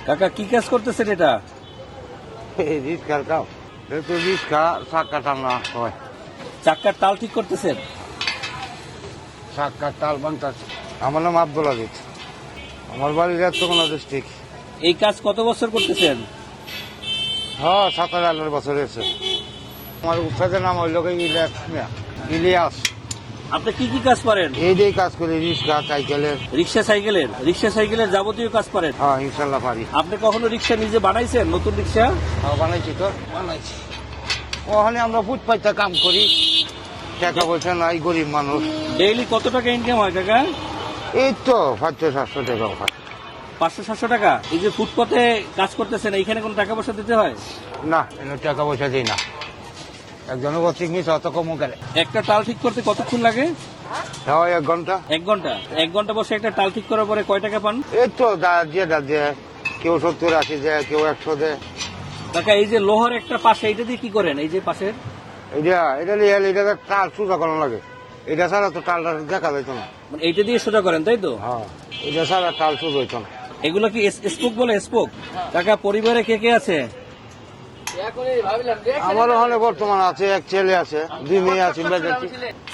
কাকা কি কাজ করতেছেন এটা? রিক্সার কাজ। একটু রিক্সা চাক্কা টানা হয়। চাক্কার তাল ঠিক করতেছেন? চাক্কার তাল বানতাছে। আমার নাম আব্দুল আজিজ। আমার বাড়ি রাজচকনা ডিস্ট্রিক্ট। এই কাজ কত বছর করতেছেন? হ্যাঁ 17-18 বছর হয়েছে। আমার উস্তাদের নাম হইল ইলিয়াস। আপনি কি কি কাজ করেন? এই কাজ করি রিক্সা সাইকেলের। রিক্সা সাইকেলের যাবতীয় কাজ করেন? হ্যাঁ ইনশাল্লাহ পারি। আপনি কখনো রিক্সা নিজে বানাইছেন? নতুন রিক্সা বানাইছি তো বানাইছি। ওখানে আমরা ফুটপাইতে কাম করি, টাকা পয়সা নাই, গরিব মানুষ। ডেইলি কত টাকা ইনকাম হয় কাকা? এই তো 500-700 টাকা হয়। 500-700 টাকা। এই যে ফুটপাতে কাজ করতেছেন, এইখানে কোনো টাকা পয়সা দিতে হয়? না এনে টাকা পয়সা দিই না। একজনের বসে নিস অত কম করে। একটা টাল ঠিক করতে কতক্ষণ লাগে? হ্যাঁ 1 ঘন্টা। 1 ঘন্টা বসে একটা টাল ঠিক করার পরে কয় টাকা পান? এই তো দিয়ে কেউ 70-80 দেয়, কেউ 100 দেয়। কাকা এই যে লোহার একটা পাশে, এইটা দিয়ে কি করেন? এই যে পাশের এটা তাল সোজা করানো লাগে। এটা ছাড়া তো টালটা দেখা যাইতো না। মানে এইটা দিয়ে সোজা করেন তাই তো? হ্যাঁ এটা ছাড়া টাল সোজা হইতো না। এগুলো কি স্পোক বলে? স্পোক। কাকা পরিবারে কে কে আছে? আমার ওখানে বর্তমান আছে, এক ছেলে আছে, 2 মেয়ে আছে।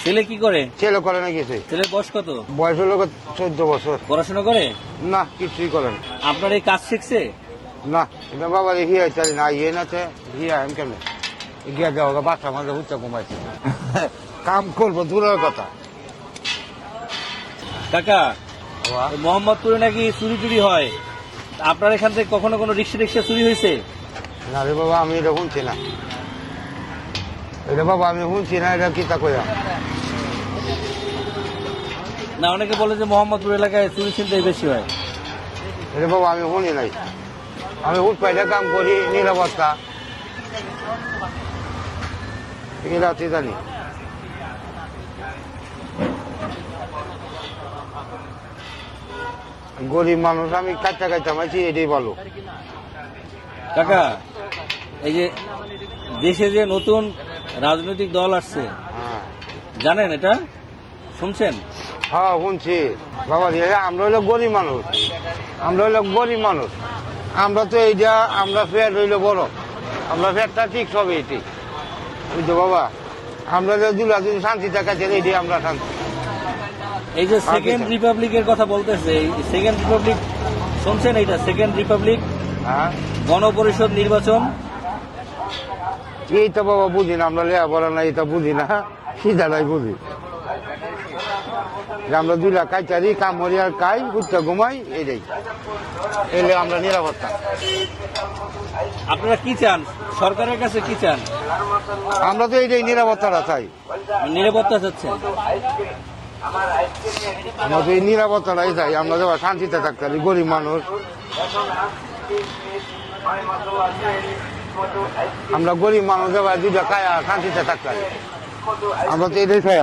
ছেলে কি করে? ছেলে করে না কিছু। ছেলের বয়স কত? বয়স হলো 14 বছর। পড়াশোনা করে? না কিছুই করেন। আপনার এই কাজ শিখছে? না এটা বাবা হিয়া চালি না ইয়ে নাতে হিয়া এম কেমনে গিয়া দেওয়া বাচ্চা মাঝে হুচ্চা কমাইছে। কাম করবো দূরের কথা। কাকা মোহাম্মদপুরে নাকি চুরি টুরি হয়, আপনার এখান থেকে কখনো কোনো রিক্সা চুরি হয়েছে? না রে বাবা আমি এটা শুনছি না। এটা বাবা আমি শুনছি না। এটা কি তা কইয়া না, অনেকে বলে যে মোহাম্মদপুর এলাকায় চুরি ছিনতাই বেশি হয়। এটা বাবা আমি শুনি নাই। আমি ফুটপাইতে কাম করি, নিরাপত্তা রাতে জানি। গরিব মানুষ, আমি কাইটা মাইছি, এটাই ভালো। কাকা এই যে দেশে যে নতুন রাজনৈতিক দল আসছে, হ্যাঁ জানেন এটা? শুনছেন? হ্যাঁ শুনছি বাবা। আমরা হইলো গরিব মানুষ, আমরা তো এইটা আমরা ফের হইলো বড়, আমরা ফেরটা ঠিক সব এটি বুঝছো বাবা। আমরা দুলা যদি শান্তি থাকাছে এইটি আমরা শান্তি। এই যে সেকেন্ড রিপাবলিকের কথা বলতেছে, এই সেকেন্ড রিপাবলিক শুনছেন? এইটা সেকেন্ড রিপাবলিক, হ্যাঁ গণপরিষদ নির্বাচন। এই তো বাবা বুঝি না, আমরা লেয়া বলা না, এটা বুঝি না, সিধাটাই বুঝি। আমরা দুলা কাইচারি কামড়ি আর কাই উচ্চ ঘুমাই, এইটাই এলে আমরা নিরাপত্তা। আপনারা কি চান? সরকারের কাছে কি চান? আমরা তো এইটাই নিরাপত্তাটা চাই। নিরাপত্তা চাচ্ছেন? আমরা তো এই নিরাপত্তাটাই চাই। আমরা যাবো শান্তিতে থাকতে পারি, গরিব মানুষ আমরা, গরিব মানুষ যাবো দুইটা খায়া শান্তিতে থাকতে পারি। আমরা তো এটাই খাই।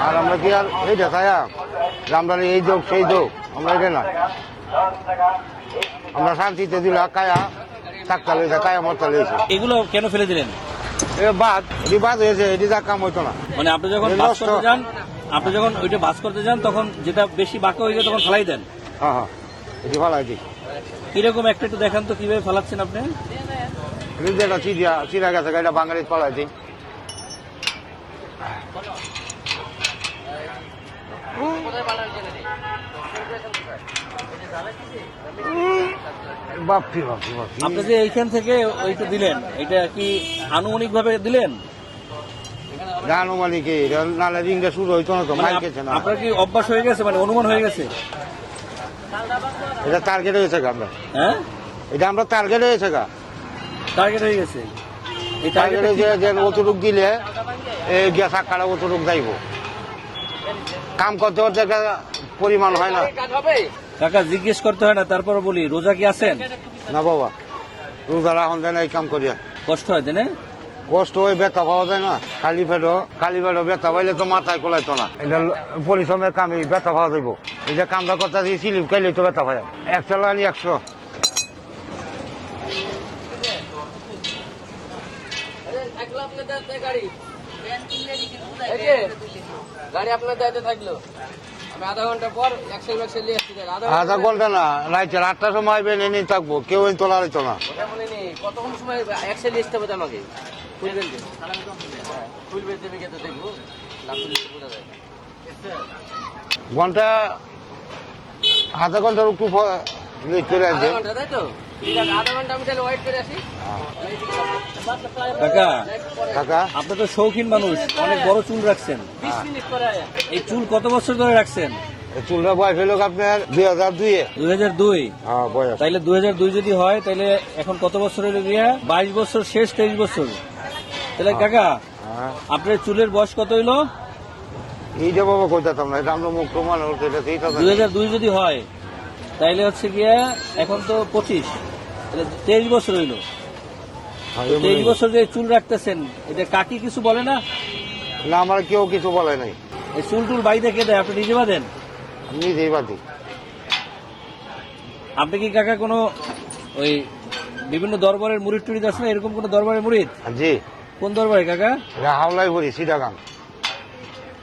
আর আমরা কি আর এইটা খায়া আমরা এই যোগ সেই যোগ, আমরা এটা না। আমরা শান্তিতে দিলা খায়া থাকতে লেগেছে, খায়া মরতে লেগেছে। এগুলো কেন ফেলে দিলেন? বাদ হয়েছে, এটি যা কাম হইতো না। মানে আপনি যখন ওইটা বাস করতে যান, তখন যেটা বেশি বাঁকা হয়ে যায় তখন ফেলাই দেন? হ্যাঁ হ্যাঁ এটি ফালাই দিই। কিরকম একটা একটু দেখান তো কিভাবে ফেলাচ্ছেন আপনি? যেটা চিরা গেছে এটা বাঙালি ফালাই দিই। বাপি বাপি বাপি। আপনি যে এইখান থেকে ওইটা দিলেন, এটা কি আনুমানিক ভাবে দিলেন? আনুমানিক নালে রিংটা শুরু হইতো না তো, মাইল খেছে না। আপনার কি অভ্যাস হয়ে গেছে, মানে অনুমান হয়ে গেছে? এটা টার্গেট হয়েছে গা আমরা। হ্যাঁ এটা আমরা টার্গেট হয়েছে গা। টার্গেট হয়ে গেছে। এই টার্গেট হয়েছে যে অতটুক দিলে এই গ্যাস আকারে অতটুক যাইব। কাম করতে করতে পরিমাণ হয় না। কাকা জিজ্ঞেস করতে হয় না, তারপর বলি রোজা কি আছেন? না বাবা রোজা রাখুন দেয় না, এই কাম করিয়া কষ্ট হয় দেনে? কষ্ট হয়ে ব্যথা পাওয়া যায় না। খালি পেটও ব্যথা পাইলে তো মাথায় কোলাইতো না। এটা পরিশ্রমের কাম, এই ব্যথা পাওয়া যাইব। এটা কামটা করতে স্লিপ খাইলে তো ব্যথা পাই। 100 লাগানি 100। গাড়ি আপনার দায়িত্বে থাকলো। আধা ঘন্টা পর এক্সেল ম্যাক্সেল নিয়ে আসছি আধা ঘন্টা না, রাইতে 8টার সময় আইবেন, এনে থাকবো, কেউ তোলা হইতো না। ওটা বলে নি কতক্ষণ সময় এক্সেল নিয়ে আসতে হবে তো আমাকে খুলবেন যে খুলবেন দেবে কে তো দেখবো না খুললে তো বোঝা যায় ঘন্টা আধা ঘন্টার একটু লেট করে আসবে। আধা ঘন্টা তাই তো ঠিক আছে আধা ঘন্টা আমি তাহলে ওয়েট করে আসি কাকা কাকা আপনি তো শৌখিন মানুষ, অনেক বড় চুল রাখছেন। 20 মিনিট পরে আয়া এই চুল কত বছর ধরে রাখছেন? এই চুলটা বয়স হলো আপনার 2002-এ। 2002। হ্যাঁ বয়স। তাইলে 2002 যদি হয় তাইলে এখন কত বছর হলো গিয়া? 22 বছর শেষ, 23 বছর। তাহলে কাকা হ্যাঁ আপনার চুলের বয়স কত হইলো? এইটা বাবা কইতাম না, এটা আমরা মুখ প্রমাণ হচ্ছে, এটা ঠিক আছে। 2002 যদি হয় তাইলে হচ্ছে গিয়া এখন তো 25, তাহলে 23 বছর হইলো। 23 বছর যে চুল রাখতেছেন, এটা কাকি কিছু বলে না? না, আমার কেউ কিছু বলে নাই, এই চুল টুল বাইরে কে দেয়? আপনি নিজে বাঁধেন? আমি নিজেই বাদি। আপনি কি কাকা কোনো ওই বিভিন্ন দরবারের মুরিদ টুরিদ আছে না, এরকম কোন দরবারের মুরিদ? জি, কোন দরবারে কাকা? এটা হাওলাই বলি, সিটাগাং,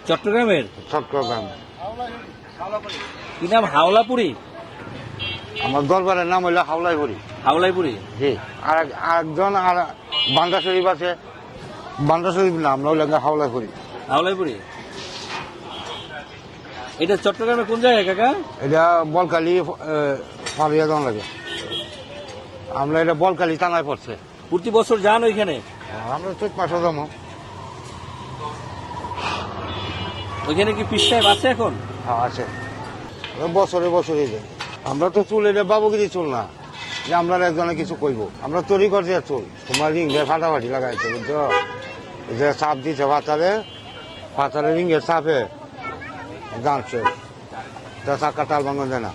চট্টগ্রামের? চট্টগ্রাম। কি নাম? হাওলাপুরি? আমার দরবারের নাম হইলো হাওলাই বলি। হাওলাইপুরি। জি, আরেকজন আর বান্দা শরীফ আছে, বান্দা শরীফ না, আমরা হইলাম হাওলাই বলি। হাওলাইপুরি। এটা চট্টগ্রামে কোন জায়গায় কাকা? এটা বলকালি ফারিয়া দেওয়া লাগে, আমরা এটা বলকালি থানায় পড়ছে। প্রতি বছর যান ওইখানে? আমরা চৈত মাসে জমা। ওইখানে কি পিস সাহেব আছে এখন? হ্যাঁ আছে, বছরে বছরে যায়। আমরা তো চুল, এটা বাবুগিরি চুল না যে আমরা একজনে কিছু কইব, আমরা তৈরি করছি চুল। তোমার রিং দিয়ে ফাটাফাটি লাগাইছে, বুঝছো? এই যে চাপ দিচ্ছে পাতারে রিং এর চাপে জানছে, তা চাকা তাল ভাঙা যায় না।